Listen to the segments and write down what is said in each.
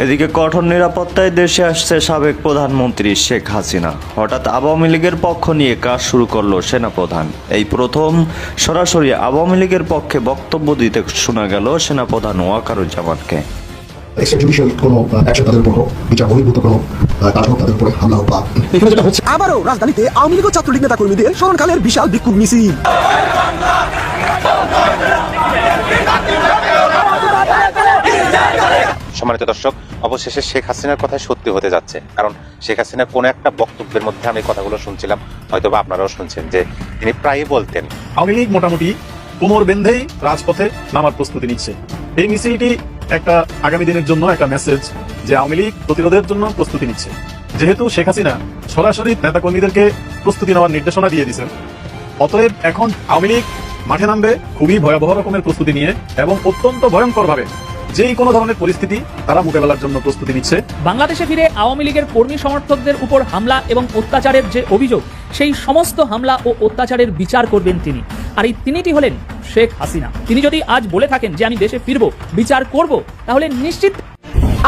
এদিকে কঠোর নিরাপত্তায় দেশে আসছে সাবেক প্রধানমন্ত্রী শেখ হাসিনা। হঠাৎ আওয়ামী লীগের পক্ষ নিয়ে কাজ শুরু করলো সেনাপ্রধান। এই প্রথম সরাসরি আওয়ামী লীগের পক্ষে বক্তব্য দিতে শোনা গেল সেনাপ্রধান ওয়াকারুজ্জামানকে। আবারও রাজধানীতে আওয়ামী লীগ ও ছাত্রলীগ নেতা কর্মীদের স্মরণকালের বিশাল বিক্ষোভ মিছিল। সম্মানিত দর্শক, অবশেষে শেখ হাসিনার কথা সত্যি হতে যাচ্ছে। কারণ শেখ হাসিনার কোন একটা বক্তব্যের মধ্যে আমি কথাগুলো শুনছিলাম, হয়তোবা আপনারাও শুনছেন, যে তিনি প্রায়ই বলতেন আওয়ামী লীগ মোটামুটি কোমর বেঁধেই রাজপথে নামার প্রস্তুতি নিচ্ছে। এই মিছিলটি একটা আগামী দিনের জন্য একটা মেসেজ যে আওয়ামী লীগ প্রতিরোধের জন্য প্রস্তুতি নিচ্ছে। যেহেতু শেখ হাসিনা সরাসরি নেতাকর্মীদেরকে প্রস্তুতি নেওয়ার নির্দেশনা দিয়ে দিয়েছেন, অতএব এখন আওয়ামী লীগ মাঠে নামবে খুবই ভয়াবহ রকমের প্রস্তুতি নিয়ে এবং অত্যন্ত ভয়ঙ্কর ভাবে যেই কোনো ধরনের পরিস্থিতি তারা মোকাবেলার জন্য প্রস্তুতি নিচ্ছে। বাংলাদেশে ফিরে আওয়ামী লীগের কর্মী সমর্থকদের উপর হামলা এবং অত্যাচারের যে অভিযোগ, সেই সমস্ত হামলা ও অত্যাচারের বিচার করবেন তিনি। আর এই তিনিটি হলেন শেখ হাসিনা। তিনি যদি আজ বলে থাকেন যে আমি দেশে ফিরবো, বিচার করব, তাহলে নিশ্চিত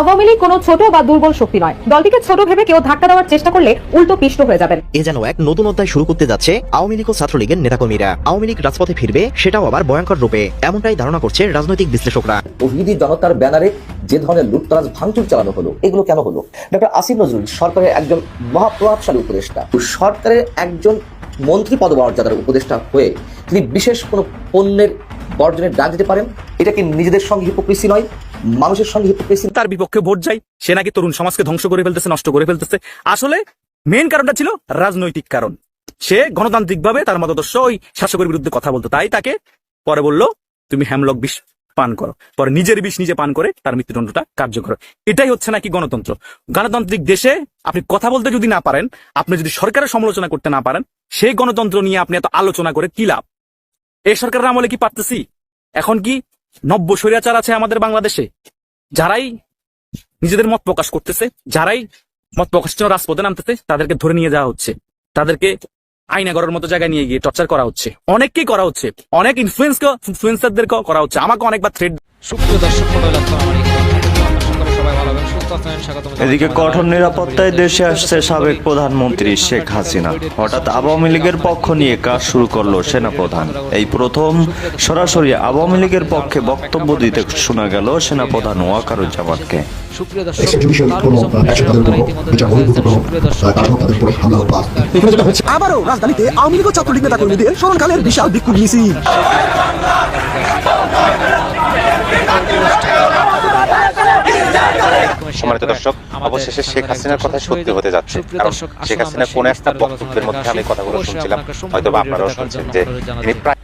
আওয়ামী লীগ কোনো ছোট বা দুর্বল শক্তি নয়। দলটিকে ছোট ভেবে কেউ ধাক্কা দেওয়ার চেষ্টা করলে উল্টো পিষ্ট হয়ে যাবেন। এ যেন এক নতুন অধ্যায় শুরু করতে যাচ্ছে আওয়ামী লীগ ও ছাত্রলীগের নেতাকর্মীরা। আওয়ামী লীগ রাজপথে ফিরবে, সেটাও আবার ভয়ঙ্কর রূপে, এমনটাই ধারণা করছে রাজনৈতিক বিশ্লেষকরা। তৌহিদি জনতার ব্যানারে যে ধরনের লুটতরাজ ভাঙচুর চালানো হলো, এগুলো কেন হলো? ডক্টর আসিফ নজরুল সরকারের একজন মহাপ্রভাবশালী উপদেষ্টা, সরকারের একজন মন্ত্রী পদমর্যাদার উপদেষ্টা হয়ে তিনি বিশেষ কোনো পণ্যের বর্জনের ডাক দিতে পারেন? এটা কি নিজেদের সঙ্গে হিপোক্রেসি নয়, মানুষের সঙ্গে হিপোক্রেসি? তার বিপক্ষে ভোট যায়, সে নাকি তরুণ সমাজকে ধ্বংস করে ফেলতেছে, নষ্ট করে ফেলতেছে। আসলে মেইন কারণটা ছিল রাজনৈতিক কারণ। সে গণতান্ত্রিক ভাবে তার মতাদর্শ ওই শাসকের বিরুদ্ধে কথা বলতো, তাই তাকে পরে বলল তুমি হ্যামলক বিষ পান করো, পরে নিজের বিষ নিজে পান করে তার মৃত্যুদণ্ডটা কার্যকর। এটাই হচ্ছে নাকি গণতন্ত্র। গণতান্ত্রিক দেশে আপনি কথা বলতে যদি না পারেন, আপনি যদি সরকারের সমালোচনা করতে না পারেন, সেই গণতন্ত্র নিয়ে আপনি এত আলোচনা করে কি লাভ? এই সরকারের আমলে কি পারতেছি? এখন কি নব্য স্বৈরাচার আছে আমাদের বাংলাদেশে, যারাই নিজেদের মত প্রকাশ করতেছে, যারাই মত প্রকাশের জন্য রাজপথে নামতেছে, তাদেরকে ধরে নিয়ে যাওয়া হচ্ছে, তাদেরকে আইনাগরের মতো জায়গায় নিয়ে গিয়ে টর্চার করা হচ্ছে, অনেককেই করা হচ্ছে, অনেক ইনফ্লুয়েন্সারদেরকেও করা হচ্ছে, আমাকে অনেকবার থ্রেট। সুপ্রিয় দর্শক মণ্ডলী, আসসালামু আলাইকুম। সবাই ভালো আছেন, সুস্থ আছেন, স্বাগতম। এদিকে কঠোর নিরাপত্তায় দেশে আসছে সাবেক প্রধানমন্ত্রী শেখ হাসিনা। হঠাৎ আওয়ামী লীগের পক্ষ নিয়ে কাজ শুরু করলো সেনাপ্রধান। এই প্রথম সরাসরি আওয়ামী লীগের পক্ষে বক্তব্য দিতে শোনা গেল সেনাপ্রধান ওয়াকারুজ্জামানকে। সুপ্রিয় দর্শক, আবারও রাজধানীতে আওয়ামী লীগ ও ছাত্রলীগ নেতা কর্মীদের স্মরণকালের বিশাল বিক্ষোভ মিছিল। সম্মানিত দর্শক, অবশেষে শেখ হাসিনার কথা সত্যি হতে যাচ্ছে। কারণ শেখ হাসিনার কোন একটা বক্তব্যের মধ্যে আমি কথাগুলো শুনছিলাম, হয়তোবা আপনারাও শুনছেন, যে তিনি প্রায়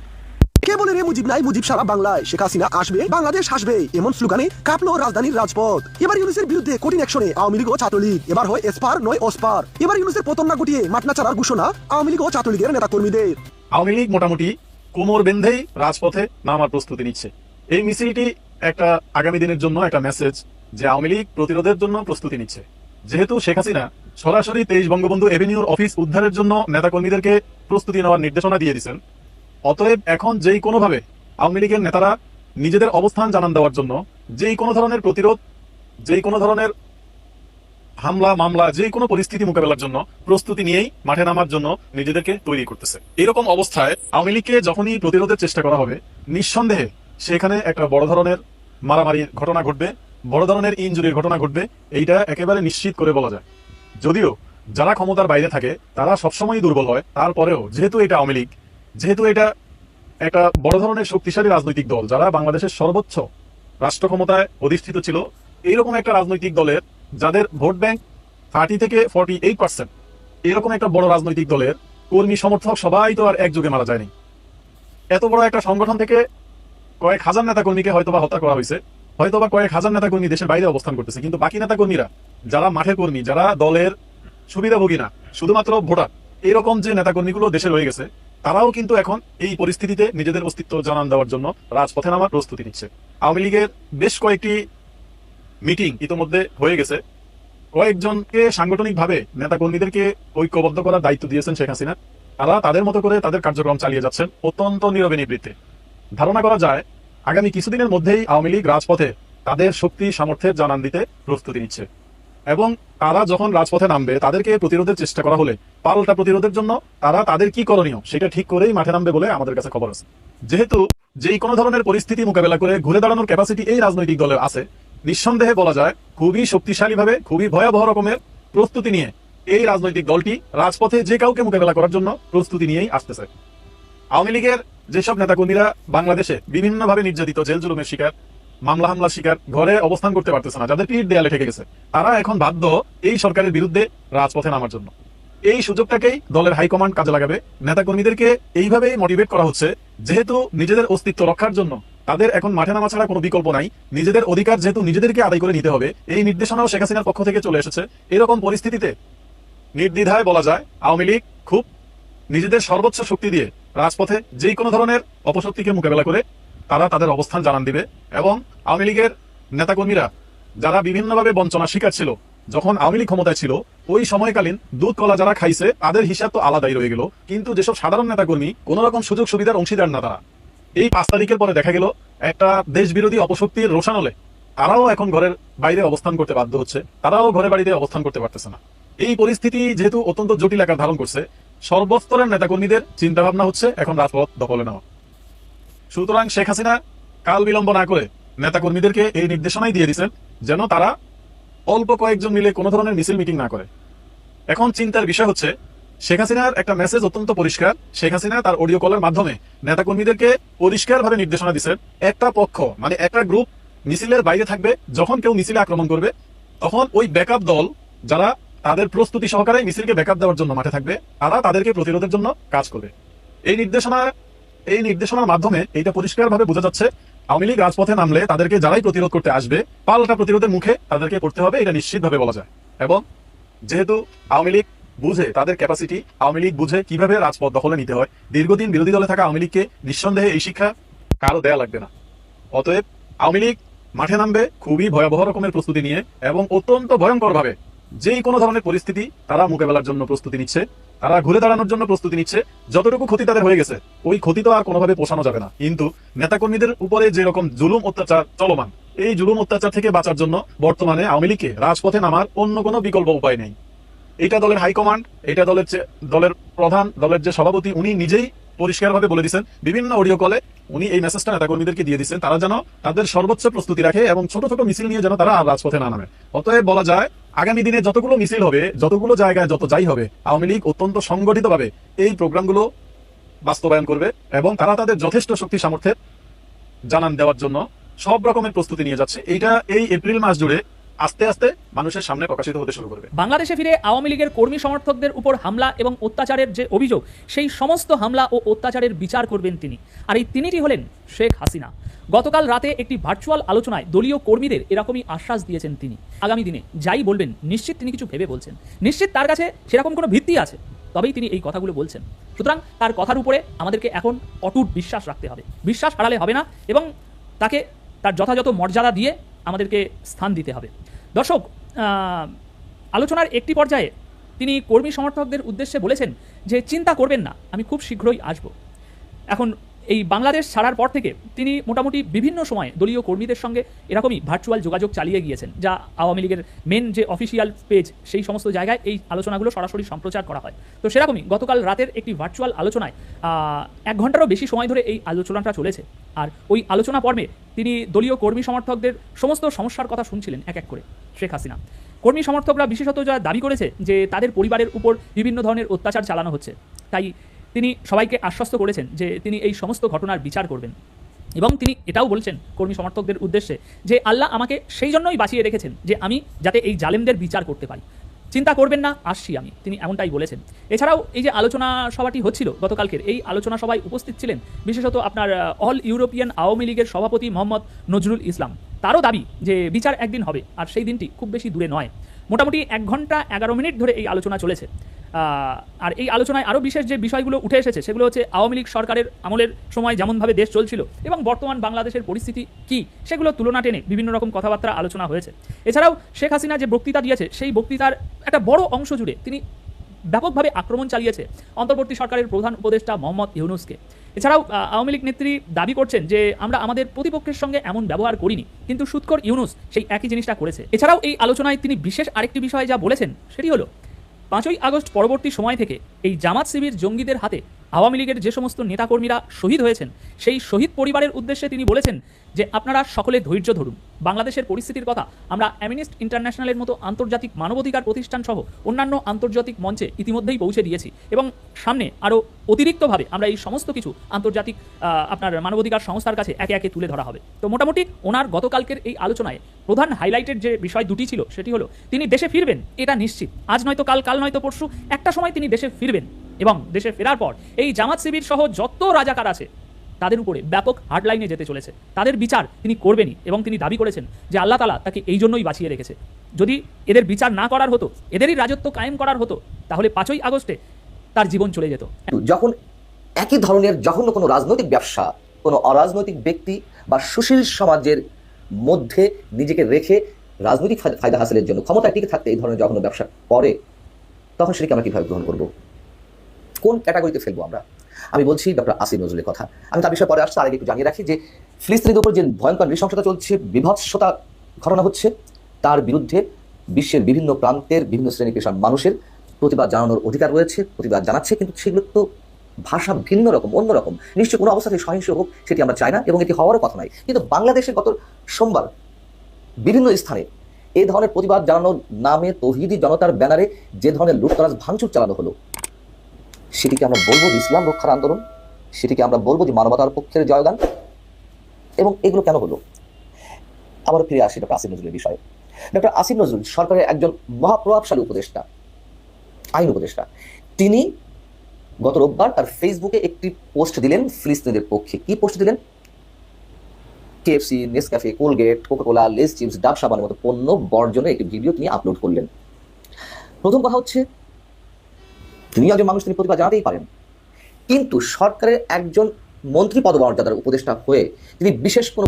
কে বলে রে মুজিব নাই, মুজিব সারা বাংলায়, শেখ হাসিনা আসবে, বাংলাদেশ হাসবে, এমন স্লোগানে কাঁপলো রাজধানীর রাজপথ। এবার ইউনূসের বিরুদ্ধে কঠিন অ্যাকশনে আওয়ামী লীগ ও ছাত্রলীগ। এবার হয় এসপার নয় ওসপার। এবার ইউনূসের পতন না ঘটিয়ে মাঠনা ছাড়ার ঘোষণা আওয়ামী লীগ ও ছাত্রলীগের নেতা কর্মীদের। আওয়ামী লীগ মোটামুটি কোমর বেঁধেই রাজপথে নামার প্রস্তুতি নিচ্ছে। এই মিছিলটি একটা আগামী দিনের জন্য একটা মেসেজ যে আওয়ামী লীগ প্রতিরোধের জন্য প্রস্তুতি নিচ্ছে। যেহেতু শেখ হাসিনা সরাসরি 23 বঙ্গবন্ধু এভিনিউর অফিস উদ্ধারের জন্য নেতাকর্মীদেরকে প্রস্তুতি নেওয়ার নির্দেশনা দিয়ে দিয়েছেন, অতএব এখন যেই কোনো ভাবে আওয়ামী লীগের নেতারা নিজেদের অবস্থান জানান দেওয়ার জন্য যেই কোনো ধরনের প্রতিরোধ, যেই কোনো ধরনের হামলা মামলা, যে কোনো পরিস্থিতি মোকাবেলার জন্য প্রস্তুতি নিয়েই মাঠে নামার জন্য নিজেদেরকে তৈরি করতেছে। এরকম অবস্থায় আওয়ামী লীগকে যখনই প্রতিরোধের চেষ্টা করা হবে, নিঃসন্দেহে সেখানে একটা বড় ধরনের মারামারির ঘটনা ঘটবে, বড় ধরনের ইনজুরির ঘটনা ঘটবে, এইটা একেবারে নিশ্চিত করে বলা যায়। যদিও যারা ক্ষমতার বাইরে থাকে তারা সবসময় দুর্বল হয়, তারপরেও যেহেতু এটা আওয়ামী লীগ, যেহেতু এটা একটা বড় ধরনের শক্তিশালী রাজনৈতিক দল, যারা বাংলাদেশের সর্বোচ্চ রাষ্ট্র ক্ষমতায় অধিষ্ঠিত ছিল, এইরকম একটা রাজনৈতিক দলের যাদের ভোট ব্যাংক 30 থেকে 48%, এরকম একটা বড় রাজনৈতিক দলের কর্মী সমর্থক সবাই তো আর একযোগে মারা যায়নি। এত বড় একটা সংগঠন থেকে কয়েক হাজার নেতা কর্মীকে হয়তোবা হত্যা করা হয়েছে, হয়তোবা কয়েক হাজার নেতা কর্মী দেশের বাইরে অবস্থান করতেছে, কিন্তু বাকি নেতা কর্মীরা যারা মাঠের কর্মী, যারা দলের সুবিধাভোগী না, শুধুমাত্র ভোটার, এরকম যে নেতা কর্মীগুলো দেশে রয়ে গেছে, তারাও কিন্তু এখন এই পরিস্থিতিতে নিজেদের অস্তিত্ব জানান দেওয়ার জন্য রাজপথে নামার প্রস্তুতি নিচ্ছে। আওয়ামী লীগের বেশ কয়েকটি মিটিং ইতোমধ্যে হয়ে গেছে। কয়েকজনকে সাংগঠনিকভাবে নেতা কর্মীদেরকে ঐক্যবদ্ধ করার দায়িত্ব দিয়েছেন শেখ হাসিনা। তারা তাদের মতো করে তাদের কার্যক্রম চালিয়ে যাচ্ছেন অত্যন্ত নীরবে নিবৃত্তে। ধারণা করা যায় আগামী কিছুদিনের মধ্যেই আওয়ামী লীগ রাজপথে তাদের শক্তি সামর্থ্যের জানান দিতে প্রস্তুতি নিচ্ছে। এবং তারা যখন রাজপথে নামবে, তাদেরকে প্রতিরোধের চেষ্টা করা হলে পাল্টা প্রতিরোধের জন্য তারা তাদের কি করণীয় সেটা ঠিক করেই মাঠে নামবে বলে আমাদের কাছে খবর আছে। যেহেতু যেই কোনো ধরনের পরিস্থিতি মোকাবেলা করে ঘুরে দাঁড়ানোর ক্যাপাসিটি এই রাজনৈতিক দলের আছে, নিঃসন্দেহে বলা যায় খুবই শক্তিশালীভাবে, খুবই ভয়াবহ রকমের প্রস্তুতি নিয়ে এই রাজনৈতিক দলটি রাজপথে যে কাউকে মোকাবেলা করার জন্য প্রস্তুতি নিয়েই আসতেছে। আওয়ামী লীগের যেসব নেতাকর্মীরা বাংলাদেশে বিভিন্নভাবে নির্যাতিত, জেল জুলুমের শিকার, মামলা হামলার শিকার, ঘরে অবস্থান করতে পারতেছে না, যাদের পিঠ দেয়ালে ঠেকে গেছে, তারা এখন বাধ্য এই সরকারের বিরুদ্ধে রাজপথে নামার জন্য। এই সুযোগটাকেই দলের হাইকমান্ড কাজে লাগাবে। নেতাকর্মীদেরকে এইভাবেই মোটিভেট করা হচ্ছে, যেহেতু নিজেদের অস্তিত্ব রক্ষার জন্য তাদের এখন মাঠে নামা ছাড়া কোনো বিকল্প নাই, নিজেদের অধিকার যেহেতু নিজেদেরকে আদায় করে নিতে হবে, এই নির্দেশনাও শেখ হাসিনার পক্ষ থেকে চলে এসেছে। এরকম পরিস্থিতিতে নির্দ্বিধায় বলা যায় আওয়ামী লীগ খুব নিজেদের সর্বোচ্চ শক্তি দিয়ে রাজপথে যেই কোনো ধরনের অপশক্তিকে মোকাবেলা করে তারা তাদের অবস্থান জানান দিবে। এবং আওয়ামী লীগের নেতাকর্মীরা যারা বিভিন্নভাবে বঞ্চনার শিকার ছিল, যখন আওয়ামী লীগ ক্ষমতায় ছিল, ওই সময়কালীন দুধ কলা যারা খাইছে তাদের হিসাব তো আলাদাই রয়ে গেল, কিন্তু যেসব সাধারণ নেতাকর্মী কোন রকম সুযোগ সুবিধার অংশীদার না, তারা এই 5 তারিখের পরে দেখা গেল একটা দেশ বিরোধী অপশক্তির রোশানলে তারাও এখন ঘরের বাইরে অবস্থান করতে বাধ্য হচ্ছে, তারাও ঘরে বাড়িতে অবস্থান করতে পারতেছে না। এই পরিস্থিতি যেহেতু অত্যন্ত জটিল আকার ধারণ করছে, সর্বস্তরের নেতাকর্মীদের চিন্তা ভাবনা হচ্ছে এখন রাজপথ দখলে নেওয়া। সুতরাং শেখ হাসিনা কাল বিলম্ব না করে নেতাকর্মীদেরকে এই নির্দেশনাই দিয়ে দিচ্ছেন যেন তারা অল্প কয়েকজন মিলে কোনো ধরনের মিছিল মিটিং না করে। এখন চিন্তার বিষয় হচ্ছে, শেখ হাসিনার একটা মেসেজ অত্যন্ত পরিষ্কার। শেখ হাসিনা তার অডিও কলের মাধ্যমে নেতাকর্মীদেরকে পরিষ্কারভাবে নির্দেশনা দিচ্ছেন, একটা পক্ষ মানে একটা গ্রুপ মিছিলের বাইরে থাকবে, যখন কেউ মিছিলে আক্রমণ করবে তখন ওই ব্যাকআপ দল যারা তাদের প্রস্তুতি সহকারে মিছিলকে ব্যাকআপ দেওয়ার জন্য মাঠে থাকবে, তারা তাদেরকে প্রতিরোধের জন্য কাজ করবে। এই নির্দেশনার মাধ্যমে এইটা পরিষ্কারভাবে বোঝা যাচ্ছে আওয়ামী লীগ রাজপথে নামলে তাদেরকে যারাই প্রতিরোধ করতে আসবে, পাল্টা প্রতিরোধের মুখে তাদেরকে পড়তে হবে, এটা নিশ্চিতভাবে বলা যায়। এবং যেহেতু আওয়ামী লীগ বুঝে তাদের ক্যাপাসিটি, আওয়ামী লীগ বুঝে কিভাবে রাজপথ দখলে নিতে হয়, দীর্ঘদিন বিরোধী দলে থাকা আওয়ামী লীগকে নিঃসন্দেহে এই শিক্ষা কারো দেয়া লাগবে না। অতএব আওয়ামী লীগ মাঠে নামবে খুবই ভয়াবহ রকমের প্রস্তুতি নিয়ে এবং অত্যন্ত ভয়ঙ্কর ভাবে যেই কোনো ধরনের পরিস্থিতি তারা মোকাবেলার জন্য প্রস্তুতি নিচ্ছে, তারা ঘুরে দাঁড়ানোর জন্য প্রস্তুতি নিচ্ছে। যতটুকু ক্ষতি তাদের হয়ে গেছে, ওই ক্ষতি তো আর কোনোভাবে পোষানো যাবে না, কিন্তু নেতাকর্মীদের উপরে যেরকম জুলুম অত্যাচার চলমান, এই জুলুম অত্যাচার থেকে বাঁচার জন্য বর্তমানে আওয়ামী লীগকে রাজপথে নামার অন্য কোনো বিকল্প উপায় নেই। এটা দলের হাইকমান্ড, এটা দলের প্রধান, দলের যে সভাপতি, উনি নিজেই পরিষ্কারভাবে বলে দিচ্ছেন, বিভিন্ন অডিও কলে উনি এই মেসেজটা নেতাকর্মীদেরকে দিয়ে দিচ্ছেন, তারা যেন তাদের সর্বোচ্চ প্রস্তুতি রাখে এবং ছোট ছোট মিছিল নিয়ে যেন তারা রাজপথে না নামে। অতএব বলা যায় আগামী দিনে যতগুলো মিছিল হবে, যতগুলো জায়গায় যত যাই হবে, আওয়ামী লীগ অত্যন্ত সংগঠিতভাবে এই প্রোগ্রামগুলো বাস্তবায়ন করবে এবং তারা তাদের যথেষ্ট শক্তি সামর্থ্যের জানান দেওয়ার জন্য সব রকমের প্রস্তুতি নিয়ে যাচ্ছে। এইটা এই এপ্রিল মাস জুড়ে আস্তে আস্তে মানুষের সামনে প্রকাশিত হতে শুরু করবে। বাংলাদেশে ফিরে আওয়ামী লীগের কর্মী সমর্থকদের উপর হামলা এবং অত্যাচারের যে অভিযোগ, সেই সমস্ত হামলা ও অত্যাচারের বিচার করবেন তিনি। আর এই তিনিটি হলেন শেখ হাসিনা। গতকাল রাতে একটি ভার্চুয়াল আলোচনায় দলীয় কর্মীদের এরকমই আশ্বাস দিয়েছেন তিনি। আগামী দিনে যাই বলবেন নিশ্চিত তিনি কিছু ভেবে বলছেন, নিশ্চিত তার কাছে সেরকম কোনো ভিত্তি আছে, তবেই তিনি এই কথাগুলো বলছেন। সুতরাং তার কথার উপরে আমাদেরকে এখন অটুট বিশ্বাস রাখতে হবে, বিশ্বাস হারালে হবে না এবং তাকে তার যথাযথ মর্যাদা দিয়ে আমাদেরকে স্থান দিতে হবে। দর্শক, আলোচনার একটি পর্যায়ে তিনি কর্মী সমর্থকদের উদ্দেশ্যে বলেছেন যে চিন্তা করবেন না, আমি খুব শীঘ্রই আসব। এখন এই বাংলাদেশ ছাড়ার পর থেকে তিনি মোটামুটি বিভিন্ন সময়ে দলীয় কর্মীদের সঙ্গে এরকমই ভার্চুয়াল যোগাযোগ চালিয়ে গিয়েছেন, যা আওয়ামী লীগের মেন যে অফিসিয়াল পেজ, সেই সমস্ত জায়গায় এই আলোচনাগুলো সরাসরি সম্প্রচার করা হয়। তো সেরকমই গতকাল রাতের একটি ভার্চুয়াল আলোচনায় 1 ঘন্টারও বেশি সময় ধরে এই আলোচনাটা চলেছে। আর ওই আলোচনা পর্বে তিনি দলীয় কর্মী সমর্থকদের সমস্ত সমস্যার কথা শুনছিলেন এক এক করে শেখ হাসিনা। কর্মী সমর্থকরা বিশেষত যা দাবি করেছে যে তাদের পরিবারের উপর বিভিন্ন ধরনের অত্যাচার চালানো হচ্ছে, তাই তিনি সবাইকে আশ্বস্ত করেছেন যে তিনি এই সমস্ত ঘটনার বিচার করবেন। এবং তিনি এটাও বলছেন কর্মী সমর্থকদের উদ্দেশ্যে যে আল্লাহ আমাকে সেই জন্যই বাঁচিয়ে রেখেছেন যে আমি যাতে এই জালেমদের বিচার করতে পারি, চিন্তা করবেন না, আসছি আমি, তিনি এমনটাই বলেছেন। এছাড়াও এই যে আলোচনা সভাটি হচ্ছিল গতকালকের, এই আলোচনা সভায় উপস্থিত ছিলেন বিশেষত আপনার অল ইউরোপিয়ান আওয়ামী লীগের সভাপতি মোহাম্মদ নজরুল ইসলাম। তারও দাবি যে বিচার একদিন হবে, আর সেই দিনটি খুব বেশি দূরে নয়। মোটামুটি 1 ঘন্টা 11 মিনিট ধরে এই আলোচনা চলেছে। আর এই আলোচনায় আরও বিশেষ যে বিষয়গুলো উঠে এসেছে সেগুলো হচ্ছে আওয়ামী লীগ সরকারের আমলের সময় যেমনভাবে দেশ চলছিল এবং বর্তমান বাংলাদেশের পরিস্থিতি কী, সেগুলো তুলনা টেনে বিভিন্ন রকম কথাবার্তা আলোচনা হয়েছে। এছাড়াও শেখ হাসিনা যে বক্তৃতা দিয়েছে, সেই বক্তৃতার একটা বড় অংশ জুড়ে তিনি ব্যাপকভাবে আক্রমণ চালিয়েছে অন্তর্বর্তী সরকারের প্রধান উপদেষ্টা মোহাম্মদ ইউনূসকে। এছাড়াও আওয়ামী লীগ নেত্রী দাবি করছেন যে আমরা আমাদের প্রতিপক্ষের সঙ্গে এমন ব্যবহার করিনি, কিন্তু সুৎখোর ইউনূস সেই একই জিনিসটা করেছে। এছাড়াও এই আলোচনায় তিনি বিশেষ আরেকটি বিষয়ে যা বলেছেন সেটি হলো 5ই আগস্ট পরবর্তী সময় থেকে এই জামাত শিবির জঙ্গিদের হাতে আওয়ামী লীগের যে সমস্ত নেতাকর্মীরা শহীদ হয়েছেন সেই শহীদ পরিবারের উদ্দেশ্যে তিনি বলেছেন যে আপনারা সকলে ধৈর্য ধরুন। বাংলাদেশের পরিস্থিতির কথা আমরা অ্যামনেস্টি ইন্টারন্যাশনালের মতো আন্তর্জাতিক মানবাধিকার প্রতিষ্ঠান সহ অন্যান্য আন্তর্জাতিক মঞ্চে ইতিমধ্যেই পৌঁছে দিয়েছি এবং সামনে আরও অতিরিক্তভাবে আমরা এই সমস্ত কিছু আন্তর্জাতিক আপনার মানবাধিকার সংস্থার কাছে একে একে তুলে ধরা হবে। তো মোটামুটি ওনার গতকালকের এই আলোচনায় প্রধান হাইলাইটেড যে বিষয় দুটি ছিল সেটি হলো তিনি দেশে ফিরবেন, এটা নিশ্চিত। আজ নয়তো কাল, কাল নয়তো পরশু একটা সময় তিনি দেশে ফিরবেন এবং দেশে ফেরার পর এই জামাত শিবির সহ যত রাজাকার আছে তাদের উপরে ব্যাপক হার্ডলাইনে যেতে চলেছে। তাদের বিচার তিনি করবেনই এবং তিনি দাবি করেছেন যে আল্লাহ তাআলা তাকে এই জন্যই বাঁচিয়ে রেখেছে। যদি এদের বিচার না করার হতো, এদেরই রাজত্ব কায়েম করার হতো, তাহলে 5ই আগস্টে তার জীবন চলে যেত। যখন একই ধরনের জঘন্য কোনো রাজনৈতিক ব্যবসা কোনো অরাজনৈতিক ব্যক্তি বা সুশীল সমাজের মধ্যে নিজেকে রেখে রাজনৈতিক ফায়দা হাসিলের জন্য ক্ষমতায় টিকে থাকতে এই ধরনের জঘন্য ব্যবসা করে, তখন সেটাকে আমরা কিভাবে গ্রহণ করব? কোন ক্যাটাগরিতে ফেলবো আমরা? আমি বলছি ডক্টর আসিফ নজরুলের কথা। আমি তার বিষয়ে পরে আসছি, তার আগে একটু জানিয়ে রাখি যে ফিলিস্তিনের উপর যে ভয়ঙ্কর নৃশংসতা চলছে, বিভৎসতা ঘটনা হচ্ছে, তার বিরুদ্ধে বিশ্বের বিভিন্ন প্রান্তের বিভিন্ন শ্রেণী পেশার মানুষের প্রতিবাদ জানানোর অধিকার রয়েছে, প্রতিবাদ জানাচ্ছে, কিন্তু সেগুলো তো ভাষা ভিন্ন রকম, অন্যরকম। নিশ্চয়ই কোনো অবস্থাতে সহিংস হোক সেটি আমরা চাই না এবং এটি হওয়ারও কথা নয়। কিন্তু বাংলাদেশে গত সোমবার বিভিন্ন স্থানে এই ধরনের প্রতিবাদ জানানোর নামে তৌহিদি জনতার ব্যানারে যে ধরনের লুটতরাজ ভাঙচুর চালানো হলো, সেটিকে আমরা বলবো যে ইসলাম রক্ষার আন্দোলন, সেটিকে আমরা বলবো যে মানবতার পক্ষের জয়গান। এবং এগুলো কেন হলো? আবার ফিরে আসি ডক্টর আসিফ নজরুলের বিষয়ে। ডক্টর আসিফ নজরুল সরকারের একজন মহাপ্রভাবশালী উপদেষ্টা, আইন উপদেষ্টা। তিনি গত রোববার তার ফেসবুকে একটি পোস্ট দিলেন ফিলিস্তিনিদের পক্ষে। কি পোস্ট দিলেন? KFC, Nescafe, Colgate, Coca Cola, less chips, ডাব সাবানের মতো পণ্য বর্জনের একটি ভিডিও তিনি আপলোড করলেন। প্রথম কথা হচ্ছে, তিনি একজন মানুষ, তিনি প্রতিবাদ জানাতেই পারেন, কিন্তু সরকারের একজন মন্ত্রী পদমর্যাদার উপদেষ্টা হয়ে তিনি বিশেষ কোনো